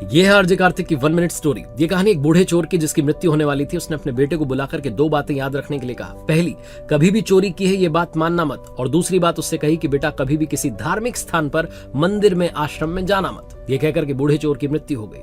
ये है आरजे कार्तिक की 1 मिनट स्टोरी। ये कहानी एक बूढ़े चोर की जिसकी मृत्यु होने वाली थी। उसने अपने बेटे को बुलाकर के 2 बातें याद रखने के लिए कहा। पहली, कभी भी चोरी की है ये बात मानना मत। और दूसरी बात उससे कही कि बेटा कभी भी किसी धार्मिक स्थान पर, मंदिर में, आश्रम में जाना मत। ये कहकर के बूढ़े चोर की मृत्यु हो गई।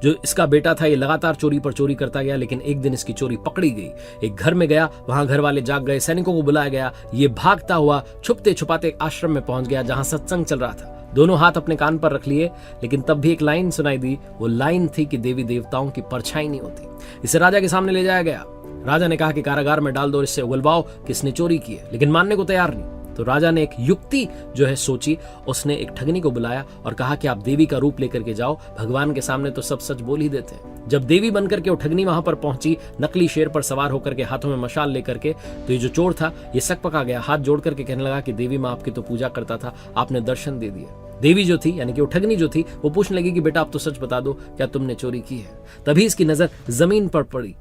जो इसका बेटा था ये लगातार चोरी पर चोरी करता गया, लेकिन एक दिन इसकी चोरी पकड़ी गई। एक घर में गया, वहां घर वाले जाग गए, सैनिकों को बुलाया गया। ये भागता हुआ छुपते छुपाते आश्रम में पहुंच गया जहां सत्संग चल रहा था। दोनों हाथ अपने कान पर रख लिए, लेकिन तब भी एक लाइन सुनाई दी। वो लाइन थी कि देवी देवताओं की परछाई नहीं होती। इसे राजा के सामने ले जाया गया। राजा ने कहा कि कारागार में डाल दो, इससे उगलवाओ किसने चोरी की है, लेकिन मानने को तैयार नहीं। तो राजा ने एक युक्ति जो है सोची। उसने एक ठगनी को बुलाया और कहा कि आप देवी का रूप लेकर के जाओ, भगवान के सामने तो सब सच बोल ही देते हैं। जब देवी बनकर के वो ठगनी वहां पर पहुंची, नकली शेर पर सवार होकर के, हाथों में मशाल लेकर के, तो ये जो चोर था ये सकपका गया। हाथ जोड़ करके कहने लगा कि देवी माँ आपकी तो पूजा करता था, आपने दर्शन दे दिए। देवी जो थी, यानी कि वो ठगनी जो थी, वो पूछने लगी कि बेटा आप तो सच बता दो, क्या तुमने चोरी की है। तभी इसकी नजर जमीन पर पड़ी।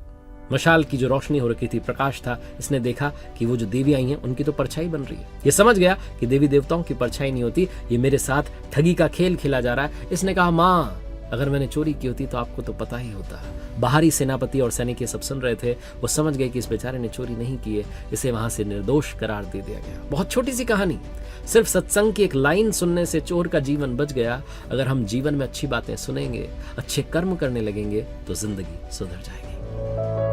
मशाल की जो रोशनी हो रखी थी, प्रकाश था। इसने देखा कि वो जो देवी आई हैं उनकी तो परछाई बन रही है। ये समझ गया कि देवी देवताओं की परछाई नहीं होती, ये मेरे साथ ठगी का खेल खेला जा रहा है। इसने कहा, माँ अगर मैंने चोरी की होती तो आपको तो पता ही होता। बाहरी सेनापति और सैनिक ये सब सुन रहे थे। वो समझ गए कि इस बेचारे ने चोरी नहीं की है, इसे वहां से निर्दोष करार दे दिया गया। बहुत छोटी सी कहानी, सिर्फ सत्संग की एक लाइन सुनने से चोर का जीवन बच गया। अगर हम जीवन में अच्छी बातें सुनेंगे, अच्छे कर्म करने लगेंगे तो जिंदगी सुधर जाएगी।